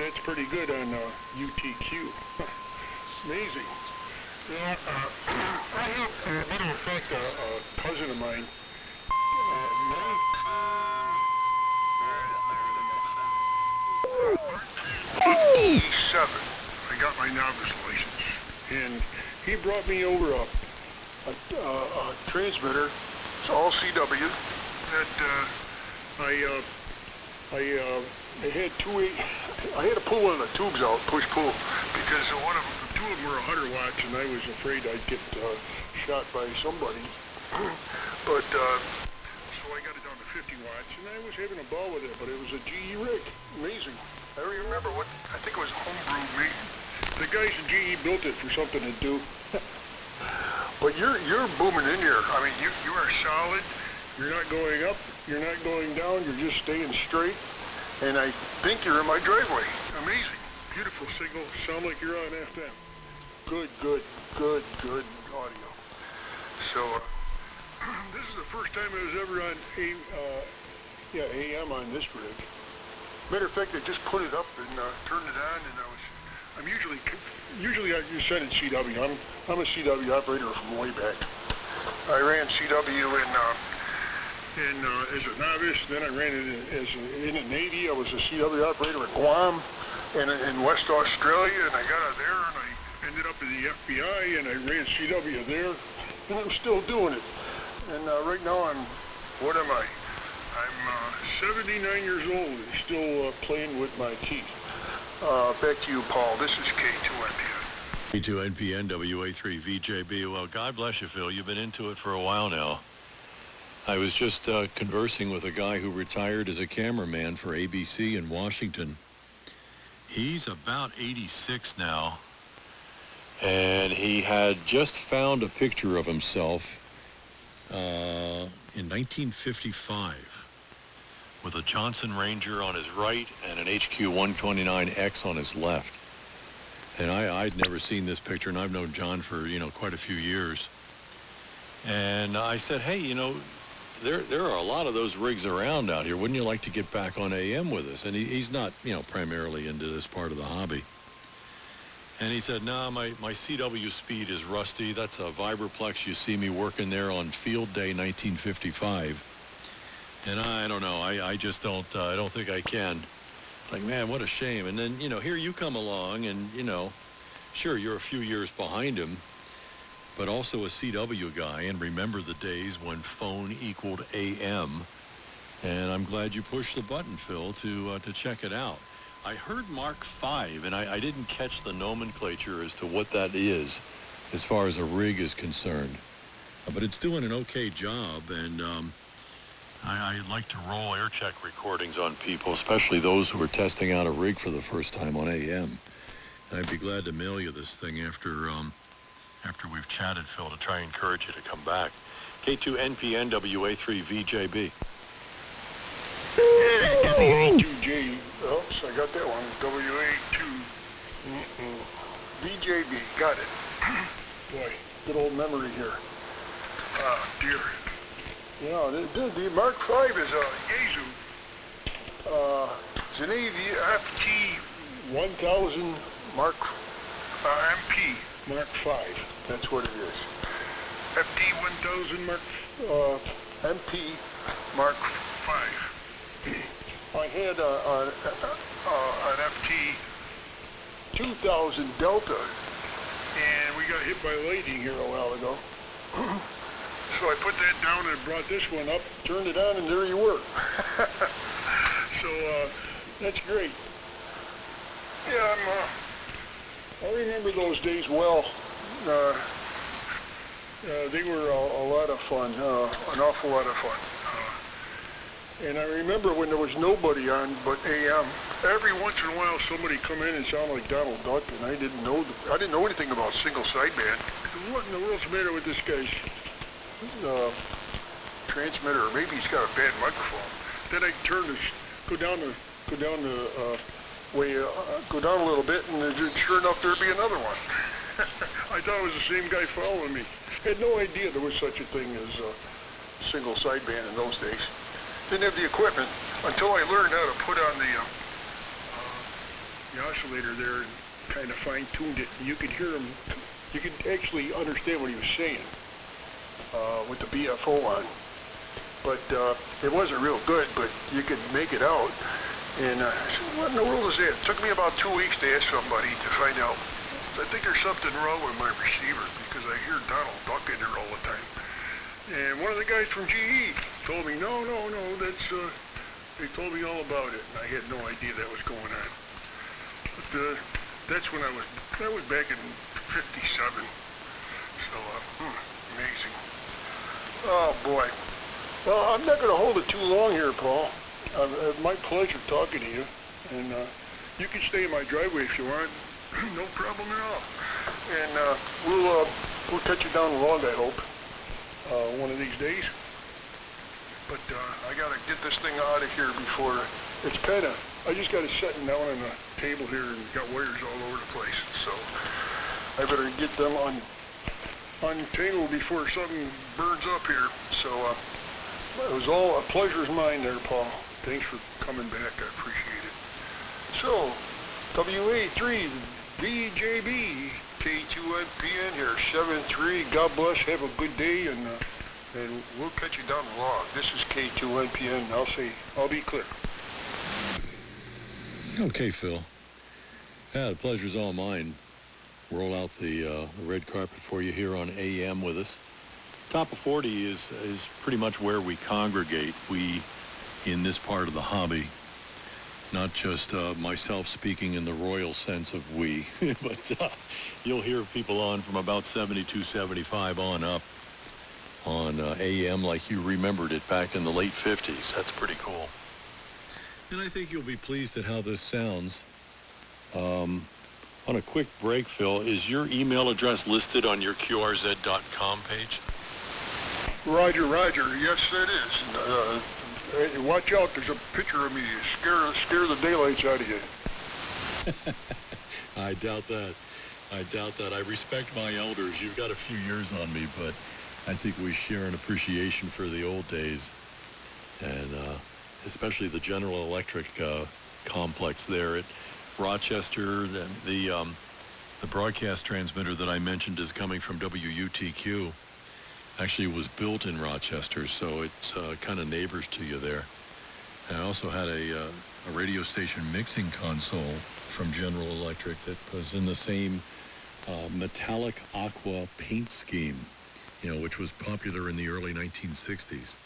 that's pretty good on UTQ. Amazing. Yeah, I have, matter of fact, a cousin of mine. 57. I got my novice license, and he brought me over a transmitter. It's all CW. That I had I had to pull one of the tubes out, push-pull, because two of them were 100 watts, and I was afraid I'd get shot by somebody. But so I got it down to 50 watts, and I was having a ball with it. But it was a GE rig, amazing. I don't remember what. I think it was homebrew made. The guys at GE built it for something to do. But you're booming in here. I mean, you are solid. You're not going up. You're not going down. You're just staying straight. And I think you're in my driveway. Amazing. Beautiful signal. Sound like you're on FM. Good audio. So this is the first time I was ever on AM on this rig. Matter of fact, I just put it up and turned it on, and I'm usually I just send it CW. I'm a CW operator from way back. I ran CW as a novice, then I ran it in the Navy. I was a CW operator at Guam and in West Australia, and I got out there and I ended up in the FBI, and I ran CW there, and I'm still doing it. And right now what am I? I'm 79 years old and still playing with my teeth. Back to you, Paul. This is K2NPN. K2NPN, WA3VJB. Well, God bless you, Phil. You've been into it for a while now. I was just conversing with a guy who retired as a cameraman for ABC in Washington. He's about 86 now, and he had just found a picture of himself in 1955 with a Johnson Ranger on his right and an HQ-129X on his left. And I'd never seen this picture, and I've known John for, quite a few years. And I said, hey, there are a lot of those rigs around out here. Wouldn't you like to get back on AM with us? And he's not, primarily into this part of the hobby. And he said, no, my CW speed is rusty. That's a Vibraplex. You see me working there on field day 1955. And I don't know. I just don't think I can. It's like, man, what a shame. And then, here you come along and, sure, you're a few years behind him, but also a CW guy, and remember the days when phone equaled AM. And I'm glad you pushed the button, Phil, to check it out. I heard Mark V, and I didn't catch the nomenclature as to what that is as far as a rig is concerned. But it's doing an okay job, and I like to roll air check recordings on people, especially those who are testing out a rig for the first time on AM. And I'd be glad to mail you this thing after we've chatted, Phil, to try and encourage you to come back. K2NPN, WA3VJB. WA2J. Oops, I got that one. WA2 VJB. Got it. Boy, good old memory here. Dear. Yeah, the Mark V is a Yaesu. It's an FT 1000 Mark MP Mark V. That's what it is. FT 1000 Mark MP Mark V. I had an FT 2000 Delta, and we got hit by lightning here a while ago. So I put that down and brought this one up, turned it on, and there you were. So that's great. Yeah, I remember those days well. They were a lot of fun, an awful lot of fun. And I remember when there was nobody on but AM. Every once in a while, somebody come in and sound like Donald Duck, and I didn't know anything about single sideband. What in the world's the matter with this guy's transmitter? Or maybe he's got a bad microphone. Then I go down a little bit, and sure enough, there'd be another one. I thought it was the same guy following me. I had no idea there was such a thing as single sideband in those days. Didn't have the equipment until I learned how to put on the the oscillator there and kind of fine-tuned it. You could hear him. You could actually understand what he was saying with the BFO on. But it wasn't real good, but you could make it out. And I said, what in the world is that? It took me about 2 weeks to ask somebody to find out. I think there's something wrong with my receiver because I hear Donald Duck in there all the time. And one of the guys from GE told me, no, that's, they told me all about it. And I had no idea that was going on. But that's when that was back in 57. So, amazing. Oh, boy. Well, I'm not going to hold it too long here, Paul. It's my pleasure talking to you. And you can stay in my driveway if you want. No problem at all. And we'll cut you down the log, I hope, one of these days. But I got to get this thing out of here before it's kind of, I just got it sitting down on the table here and got wires all over the place. So I better get them untangled before something burns up here. So it was all a pleasure's mine there, Paul. Thanks for coming back. I appreciate it. So, WA3 VJB K2NPN here, 7-3. God bless. Have a good day, and we'll cut you down the log. This is K2NPN. I'll be clear. Okay, Phil. Yeah, the pleasure's all mine. Roll out the red carpet for you here on AM with us. Top of 40 is pretty much where we congregate. We, in this part of the hobby, not just myself speaking in the royal sense of we, but you'll hear people on from about 72, 75 on up on AM like you remembered it back in the late 50s. That's pretty cool. And I think you'll be pleased at how this sounds. On a quick break, Phil, is your email address listed on your QRZ.com page? Roger. Yes, it is. Hey, watch out, there's a picture of me. Scare the daylights out of you. I doubt that. I respect my elders. You've got a few years on me, but I think we share an appreciation for the old days. And especially the General Electric complex there at Rochester. The broadcast transmitter that I mentioned is coming from WUTQ. Actually was built in Rochester, so it's kind of neighbors to you there. And I also had a radio station mixing console from General Electric that was in the same metallic aqua paint scheme, which was popular in the early 1960s.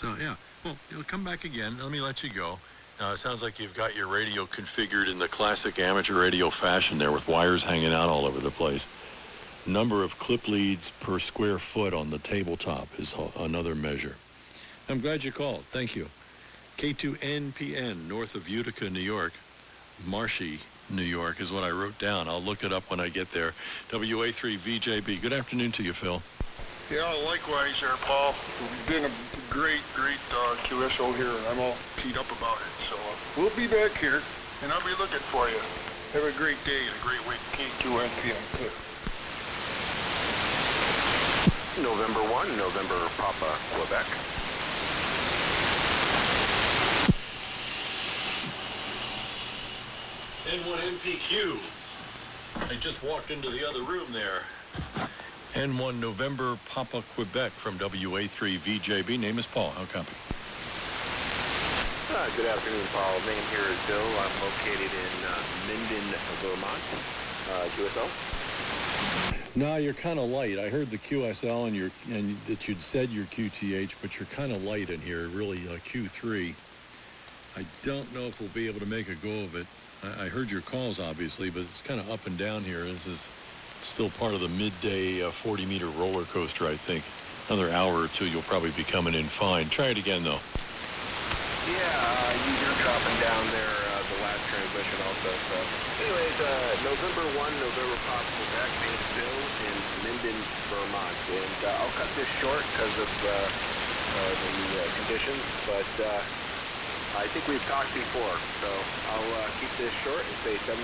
So yeah, well, you'll come back again. Let me let you go. It sounds like you've got your radio configured in the classic amateur radio fashion there with wires hanging out all over the place. Number of clip leads per square foot on the tabletop is another measure. I'm glad you called. Thank you. K2NPN, north of Utica, New York. Marshy, New York is what I wrote down. I'll look it up when I get there. WA3VJB. Good afternoon to you, Phil. Yeah, likewise there, Paul. You've been a great QSO here, and I'm all keyed up about it. So we'll be back here, and I'll be looking for you. Have a great day and a great week. K2NPN. Clear. November 1, November Papa, Quebec. N1MPQ. I just walked into the other room there. N1 November Papa, Quebec from WA3VJB. Name is Paul. How copy? Good afternoon, Paul. Name here is Bill. I'm located in Minden, Vermont. QSL. No, you're kind of light. I heard the QSL and that you'd said your QTH, but you're kind of light in here, really Q3. I don't know if we'll be able to make a go of it. I heard your calls, obviously, but it's kind of up and down here. This is still part of the midday 40-meter roller coaster, I think. Another hour or two, you'll probably be coming in fine. Try it again, though. Yeah, you're dropping down there the last transmission also. So, anyways, November 1, November Pop, Quebec, name is Bill in Minden, Vermont. And I'll cut this short because of the conditions, but I think we've talked before, so I'll keep this short and say 7-3.